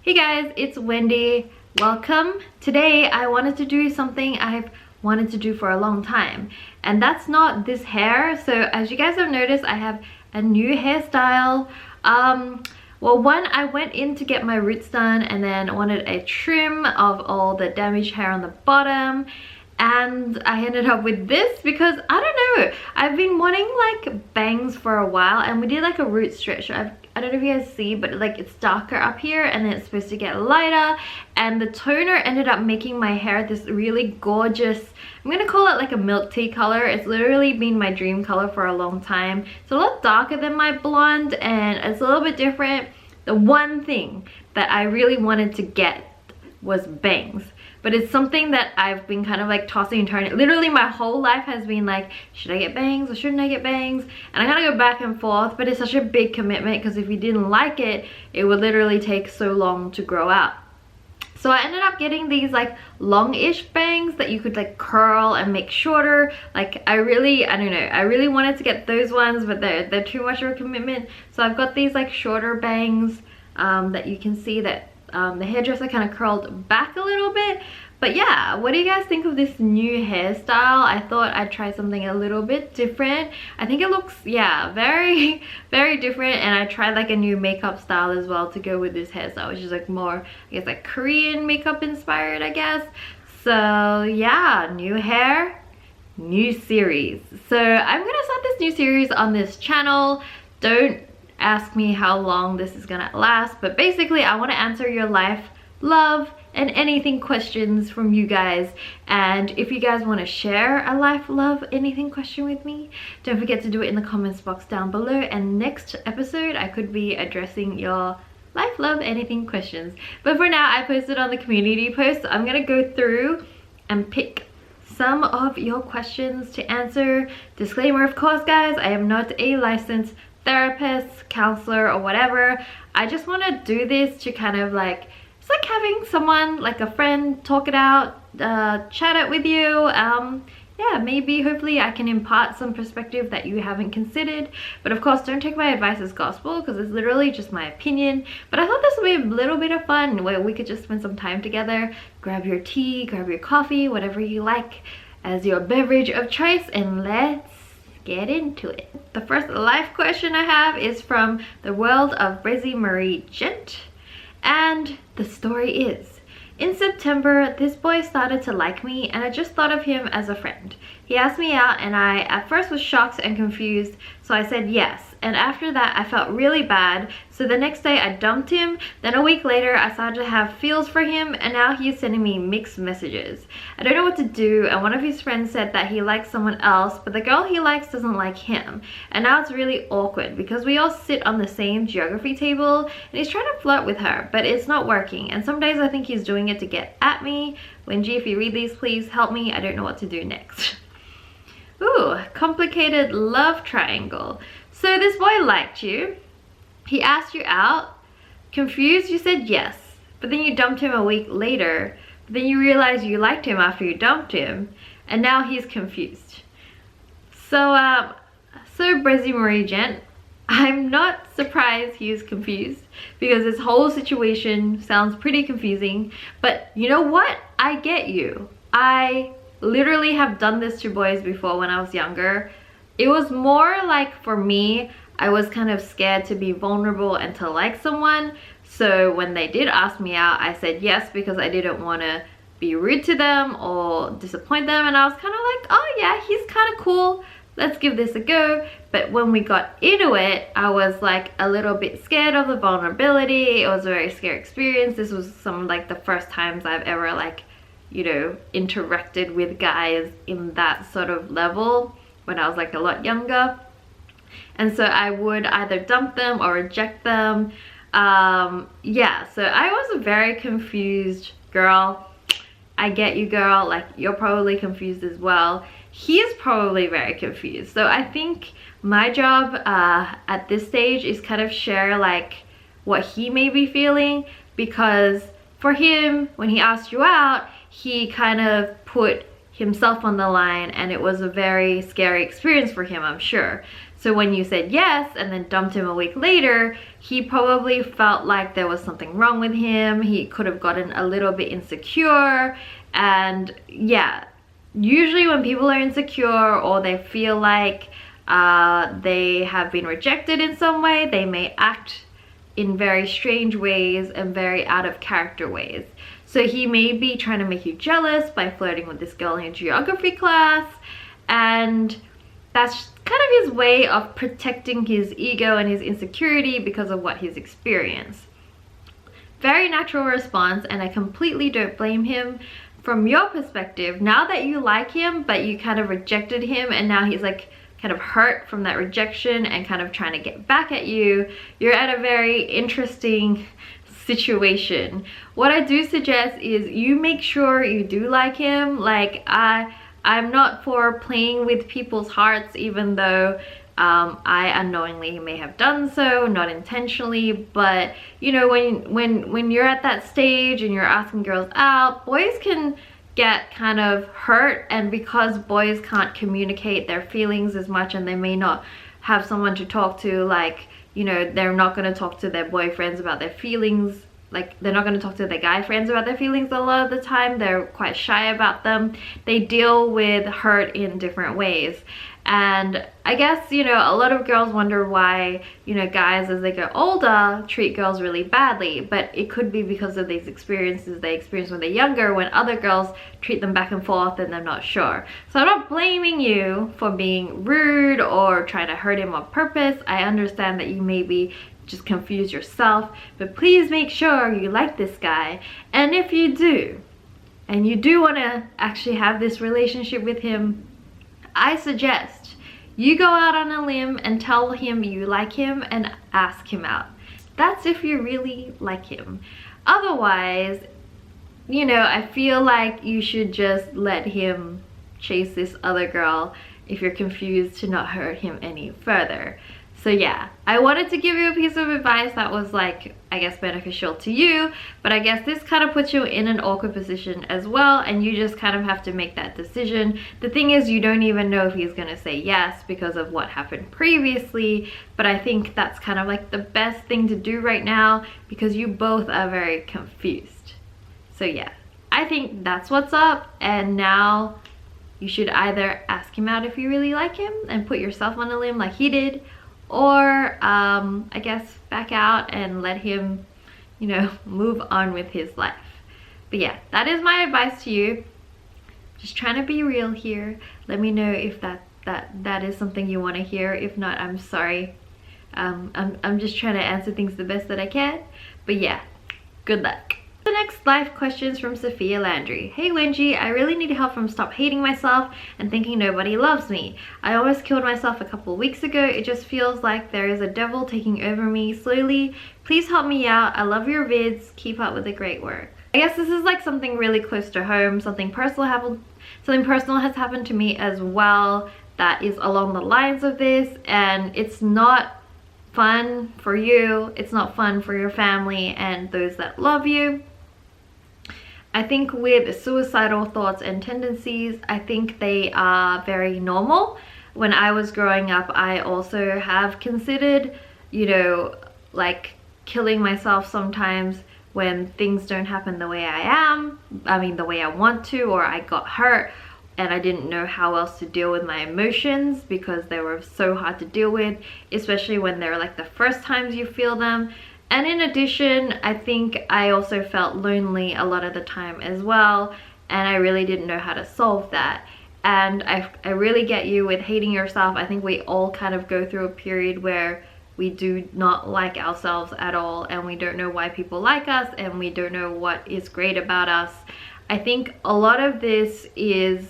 Hey guys, it's Wendy. Welcome. Today I wanted to do something I've wanted to do for a long time, and that's not this hair. So as you guys have noticed, I have a new hairstyle. Well, one, I went in to get my roots done and then wanted a trim of all the damaged hair on the bottom, and I ended up with this because I don't know, I've been wanting like bangs for a while, and we did like a root stretch. I don't know if you guys see, but like it's darker up here and then it's supposed to get lighter, and the toner ended up making my hair this really gorgeous, I'm gonna call it like a milk tea color. It's literally been my dream color for a long time. It's a lot darker than my blonde and it's a little bit different. The one thing that I really wanted to get was bangs, but it's something that I've been kind of like tossing and turning. Literally my whole life has been like, should I get bangs or shouldn't I get bangs? And I gotta go back and forth, but it's such a big commitment because if you didn't like it, it would literally take so long to grow out. So I ended up getting these like long-ish bangs that you could like curl and make shorter. Like I don't know, I really wanted to get those ones, but they're too much of a commitment. So I've got these like shorter bangs that you can see that the hairdresser kind of curled back a little bit. But yeah, what do you guys think of this new hairstyle? I thought I'd try something a little bit different. I think it looks, yeah, very different, and I tried like a new makeup style as well to go with this hairstyle, which is like more, I guess, like Korean makeup inspired, I guess. So yeah, new hair, new series. So I'm gonna start this new series on this channel. Don't ask me how long this is gonna last, but basically I want to answer your life, love, and anything questions from you guys. And if you guys want to share a life, love, anything question with me, don't forget to do it in the comments box down below, and next episode I could be addressing your life, love, anything questions. But for now, I posted on the community post, so I'm gonna go through and pick some of your questions to answer. Disclaimer, of course, guys, I am not a licensed therapist, counselor, or whatever. I just want to do this to kind of like, it's like having someone, like a friend, talk it out, chat it with you. Yeah, maybe hopefully I can impart some perspective that you haven't considered, but of course don't take my advice as gospel because it's literally just my opinion. But I thought this would be a little bit of fun where we could just spend some time together, grab your tea, grab your coffee, whatever you like as your beverage of choice, and let's get into it. The first life question I have is from the world of Brezzy Marie Gent, and the story is, in September, this boy started to like me, and I just thought of him as a friend. He asked me out, and I at first was shocked and confused, so I said yes. And after that, I felt really bad, so the next day I dumped him. Then a week later, I started to have feels for him, and now he's sending me mixed messages. I don't know what to do, and one of his friends said that he likes someone else, but the girl he likes doesn't like him. And now it's really awkward because we all sit on the same geography table, and he's trying to flirt with her, but it's not working. And some days I think he's doing it to get at me. Wendy, if you read these, please help me. I don't know what to do next. Ooh, complicated love triangle. So this boy liked you, he asked you out, confused, you said yes, but then you dumped him a week later, but then you realized you liked him after you dumped him, and now he's confused. So Brezzy Marie Gent, I'm not surprised he is confused because this whole situation sounds pretty confusing, but you know what? I get you. I literally have done this to boys before when I was younger. It was more like, for me, I was kind of scared to be vulnerable and to like someone. So when they did ask me out, I said yes because I didn't want to be rude to them or disappoint them. And I was kind of like, oh yeah, he's kind of cool. Let's give this a go. But when we got into it, I was like a little bit scared of the vulnerability. It was a very scary experience. This was some like the first times I've ever like, you know, interacted with guys in that sort of level when I was like a lot younger. And so I would either dump them or reject them. Yeah, so I was a very confused girl. I get you, girl, like you're probably confused as well. He is probably very confused. So I think my job at this stage is kind of share like what he may be feeling, because for him, when he asked you out, he kind of put himself on the line, and it was a very scary experience for him, I'm sure. So when you said yes and then dumped him a week later, he probably felt like there was something wrong with him. He could have gotten a little bit insecure. And yeah, usually when people are insecure or they feel like they have been rejected in some way, they may act in very strange ways and very out of character ways. So he may be trying to make you jealous by flirting with this girl in your geography class, and that's kind of his way of protecting his ego and his insecurity because of what he's experienced. Very natural response, and I completely don't blame him. From your perspective, now that you like him but you kind of rejected him and now he's like kind of hurt from that rejection and kind of trying to get back at you, you're at a very interesting situation. What I do suggest is you make sure you do like him. Like I'm not for playing with people's hearts, even though I unknowingly may have done so, not intentionally. But you know, when you're at that stage and you're asking girls out, boys can get kind of hurt, and because boys can't communicate their feelings as much and they may not have someone to talk to, like, you know, they're not going to talk to their boyfriends about their feelings. Like, they're not going to talk to their guy friends about their feelings a lot of the time. They're quite shy about them. They deal with hurt in different ways. And I guess, you know, a lot of girls wonder why, you know, guys as they get older treat girls really badly. But it could be because of these experiences they experience when they're younger, when other girls treat them back and forth and they're not sure. So I'm not blaming you for being rude or trying to hurt him on purpose. I understand that you may be just confuse yourself, but please make sure you like this guy. And if you do, and you do want to actually have this relationship with him, I suggest you go out on a limb and tell him you like him and ask him out. That's if you really like him. Otherwise, you know, I feel like you should just let him chase this other girl if you're confused, to not hurt him any further. So yeah, I wanted to give you a piece of advice that was, like, I guess beneficial to you, but I guess this kind of puts you in an awkward position as well, and you just kind of have to make that decision. The thing is, you don't even know if he's gonna say yes because of what happened previously, but I think that's kind of like the best thing to do right now because you both are very confused. So yeah, I think that's what's up, and now you should either ask him out if you really like him and put yourself on a limb like he did, or I guess back out and let him, you know, move on with his life. But yeah, that is my advice to you. Just trying to be real here. Let me know if that is something you want to hear. If not, I'm sorry. I'm just trying to answer things the best that I can. But yeah, good luck. The next life question is from Sophia Landry. Hey Wengie, I really need help from stop hating myself and thinking nobody loves me. I almost killed myself a couple weeks ago. It just feels like there is a devil taking over me slowly. Please help me out. I love your vids. Keep up with the great work. I guess this is like something really close to home. Something personal has happened to me as well that is along the lines of this, and it's not fun for you. It's not fun for your family and those that love you. I think with suicidal thoughts and tendencies, I think they are very normal. When I was growing up, I also have considered, you know, like killing myself sometimes when things don't happen the way the way I want to, or I got hurt and I didn't know how else to deal with my emotions because they were so hard to deal with, especially when they're like the first times you feel them. And in addition, I think I also felt lonely a lot of the time as well, and I really didn't know how to solve that. And I really get you with hating yourself. I think we all kind of go through a period where we do not like ourselves at all, and we don't know why people like us, and we don't know what is great about us. I think a lot of this is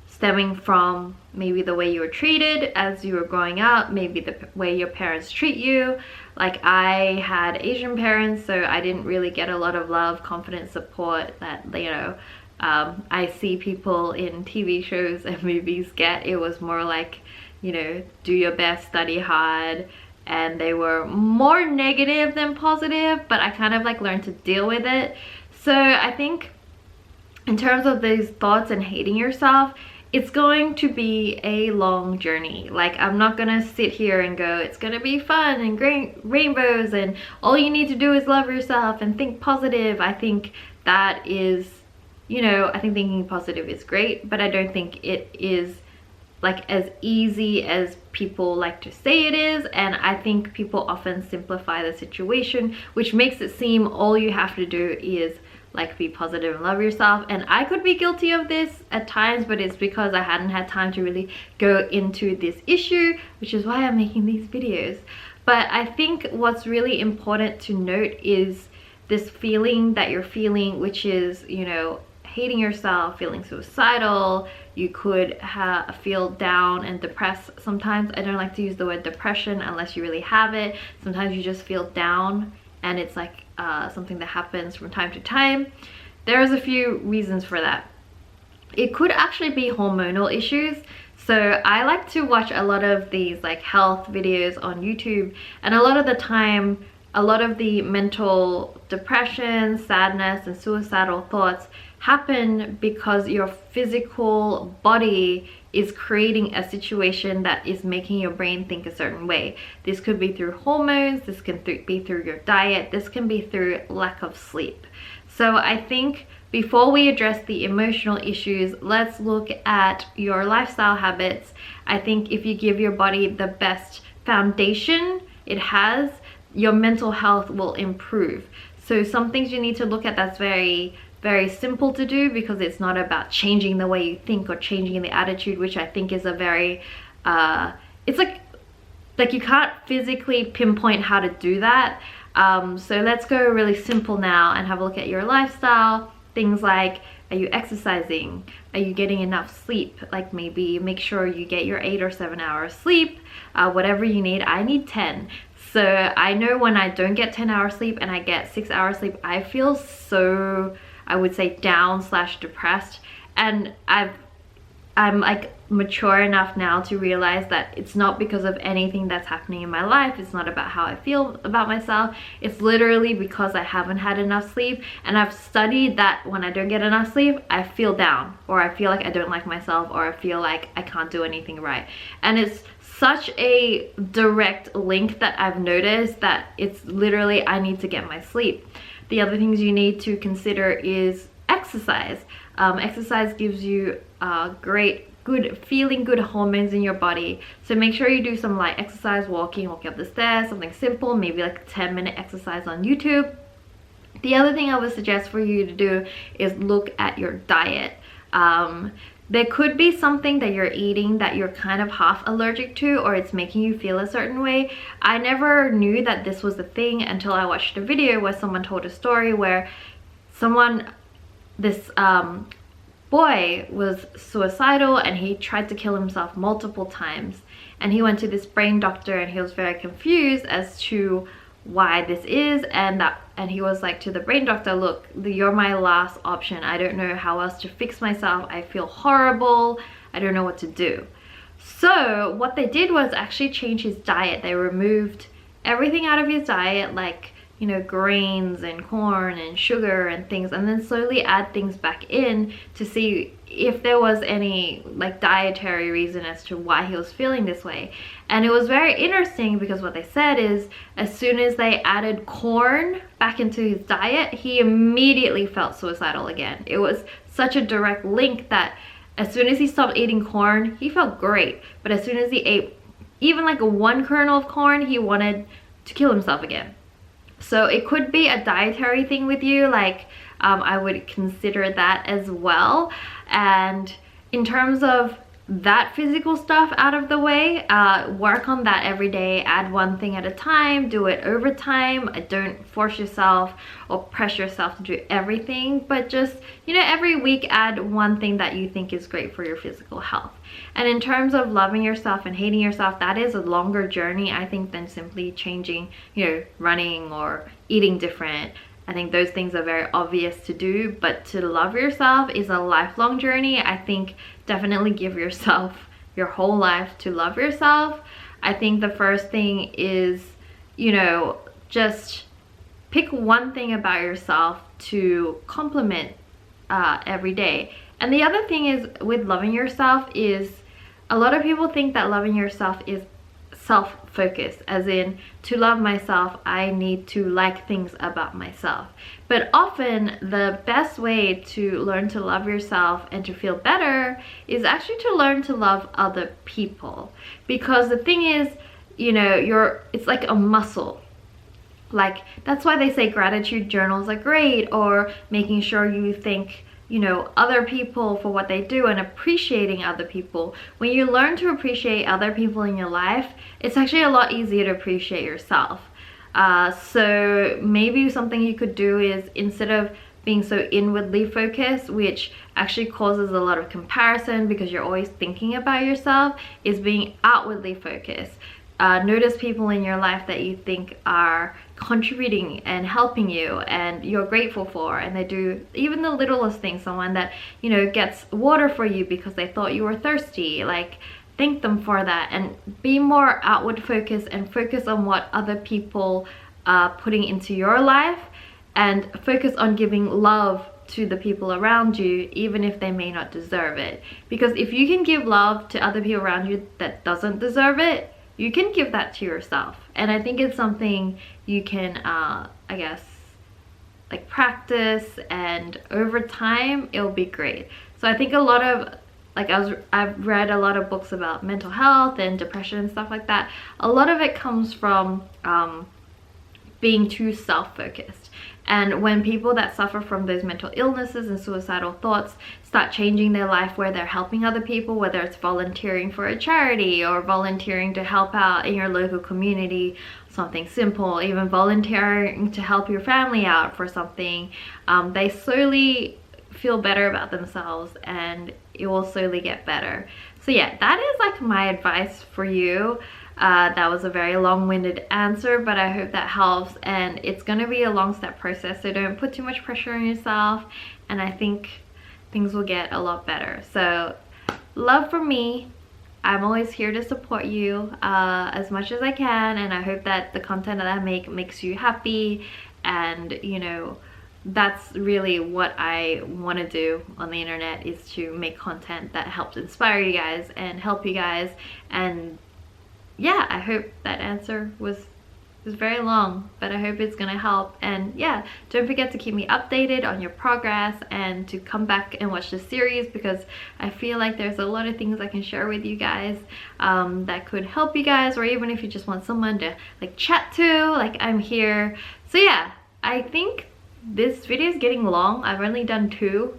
stemming from maybe the way you were treated as you were growing up, maybe the way your parents treat you. Like, I had Asian parents, so I didn't really get a lot of love, confidence, support that, you know, I see people in TV shows and movies get. It was more like, you know, do your best, study hard, and they were more negative than positive, but I kind of like learned to deal with it. So I think in terms of these thoughts and hating yourself, it's going to be a long journey. Like, I'm not gonna sit here and go, it's gonna be fun and great rainbows and all you need to do is love yourself and think positive. I think that is, you know, I think thinking positive is great, but I don't think it is like as easy as people like to say it is. And I think people often simplify the situation, which makes it seem all you have to do is like be positive and love yourself. And I could be guilty of this at times, but it's because I hadn't had time to really go into this issue, which is why I'm making these videos. But I think what's really important to note is this feeling that you're feeling, which is, you know, hating yourself, feeling suicidal. You could feel down and depressed sometimes. I don't like to use the word depression unless you really have it. Sometimes you just feel down and it's like something that happens from time to time. There's a few reasons for that. It could actually be hormonal issues. So I like to watch a lot of these like health videos on YouTube, and a lot of the time, a lot of the mental depression, sadness, and suicidal thoughts happen because your physical body is creating a situation that is making your brain think a certain way. This could be through hormones, this can be through your diet, this can be through lack of sleep. So I think before we address the emotional issues, let's look at your lifestyle habits. I think if you give your body the best foundation it has, your mental health will improve. So some things you need to look at that's very simple to do, because it's not about changing the way you think or changing the attitude, which I think is a very it's like you can't physically pinpoint how to do that. So let's go really simple now and have a look at your lifestyle. Things like, are you exercising? Are you getting enough sleep? Like, maybe make sure you get your 8 or 7 hours sleep. Whatever you need. I need 10. So I know when I don't get 10 hours sleep and I get 6 hours sleep, I feel so, I would say, down / depressed. And I'm like mature enough now to realize that it's not because of anything that's happening in my life. It's not about how I feel about myself. It's literally because I haven't had enough sleep. And I've studied that when I don't get enough sleep, I feel down, or I feel like I don't like myself, or I feel like I can't do anything right. And it's such a direct link that I've noticed that it's literally, I need to get my sleep. The other things you need to consider is exercise. Exercise gives you good hormones in your body. So make sure you do some light exercise, walking up the stairs, something simple, maybe like a 10-minute exercise on YouTube. The other thing I would suggest for you to do is look at your diet. There could be something that you're eating that you're kind of half allergic to, or it's making you feel a certain way. I never knew that this was a thing until I watched a video where someone told a story where this boy was suicidal and he tried to kill himself multiple times. And he went to this brain doctor and he was very confused as to why this is, and he was like to the brain doctor, look, you're my last option. I don't know how else to fix myself. I feel horrible. I don't know what to do. So what they did was actually change his diet. They removed everything out of his diet, like, you know, grains and corn and sugar and things, and then slowly add things back in to see if there was any like dietary reason as to why he was feeling this way. And it was very interesting because what they said is as soon as they added corn back into his diet, he immediately felt suicidal again. It was such a direct link that as soon as he stopped eating corn, he felt great. But as soon as he ate even like one kernel of corn, he wanted to kill himself again. So it could be a dietary thing with you, like I would consider that as well. And in terms of that physical stuff out of the way, work on that every day. Add one thing at a time, do it over time. Don't force yourself or pressure yourself to do everything, but just, you know, every week add one thing that you think is great for your physical health. And in terms of loving yourself and hating yourself, that is a longer journey, I think, than simply changing, you know, running or eating different. I think those things are very obvious to do, but to love yourself is a lifelong journey. I think definitely give yourself your whole life to love yourself. I think the first thing is, you know, just pick one thing about yourself to compliment every day. And the other thing is with loving yourself is a lot of people think that loving yourself is self-focused, as in, to love myself I need to like things about myself. But often the best way to learn to love yourself and to feel better is actually to learn to love other people. Because the thing is, you know, it's like a muscle. Like, that's why they say gratitude journals are great, or making sure you thank, you know, other people for what they do and appreciating other people. When you learn to appreciate other people in your life, it's actually a lot easier to appreciate yourself. So maybe something you could do is, instead of being so inwardly focused, which actually causes a lot of comparison because you're always thinking about yourself, is being outwardly focused. Notice people in your life that you think are contributing and helping you and you're grateful for, and they do even the littlest things. Someone that, you know, gets water for you because they thought you were thirsty, like, thank them for that. And be more outward focused and focus on what other people are putting into your life, and focus on giving love to the people around you, even if they may not deserve it. Because if you can give love to other people around you that doesn't deserve it, you can give that to yourself. And I think it's something you can I guess, like, practice, and over time it'll be great. So I think a lot of, like, I've read a lot of books about mental health and depression and stuff like that. A lot of it comes from being too self-focused. And when people that suffer from those mental illnesses and suicidal thoughts start changing their life, where they're helping other people, whether it's volunteering for a charity or volunteering to help out in your local community, something simple, even volunteering to help your family out for something, they slowly feel better about themselves and it will slowly get better. So yeah, that is like my advice for you. That was a very long-winded answer, but I hope that helps. And it's gonna be a long step process, so don't put too much pressure on yourself, and I think things will get a lot better. So love from me. I'm always here to support you as much as I can, and I hope that the content that I make makes you happy. And you know, that's really what I want to do on the internet, is to make content that helps inspire you guys and help you guys. And yeah, I hope that answer was very long, but I hope it's gonna help. And yeah, don't forget to keep me updated on your progress, and to come back and watch the series, because I feel like there's a lot of things I can share with you guys that could help you guys, or even if you just want someone to like chat to, like, I'm here. So yeah, I think this video is getting long. I've only done 2.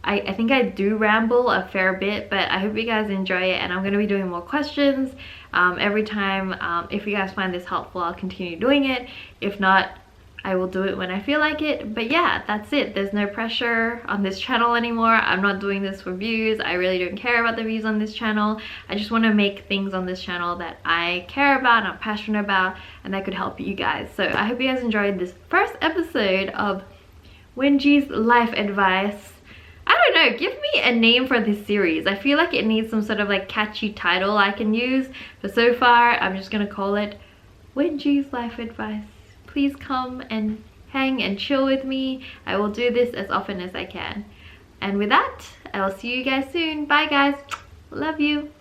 I think I do ramble a fair bit, but I hope you guys enjoy it, and I'm going to be doing more questions every time. If you guys find this helpful, I'll continue doing it. If not, I will do it when I feel like it. But yeah, that's it. There's no pressure on this channel anymore. I'm not doing this for views. I really don't care about the views on this channel. I just want to make things on this channel that I care about and I'm passionate about, and that could help you guys. So I hope you guys enjoyed this first episode of Wenji's life advice. I don't know, give me a name for this series. I feel like it needs some sort of like catchy title I can use, but so far I'm just gonna call it Wenji's life advice. Please come and hang and chill with me. I will do this as often as I can. And with that, I will see you guys soon. Bye guys. Love you.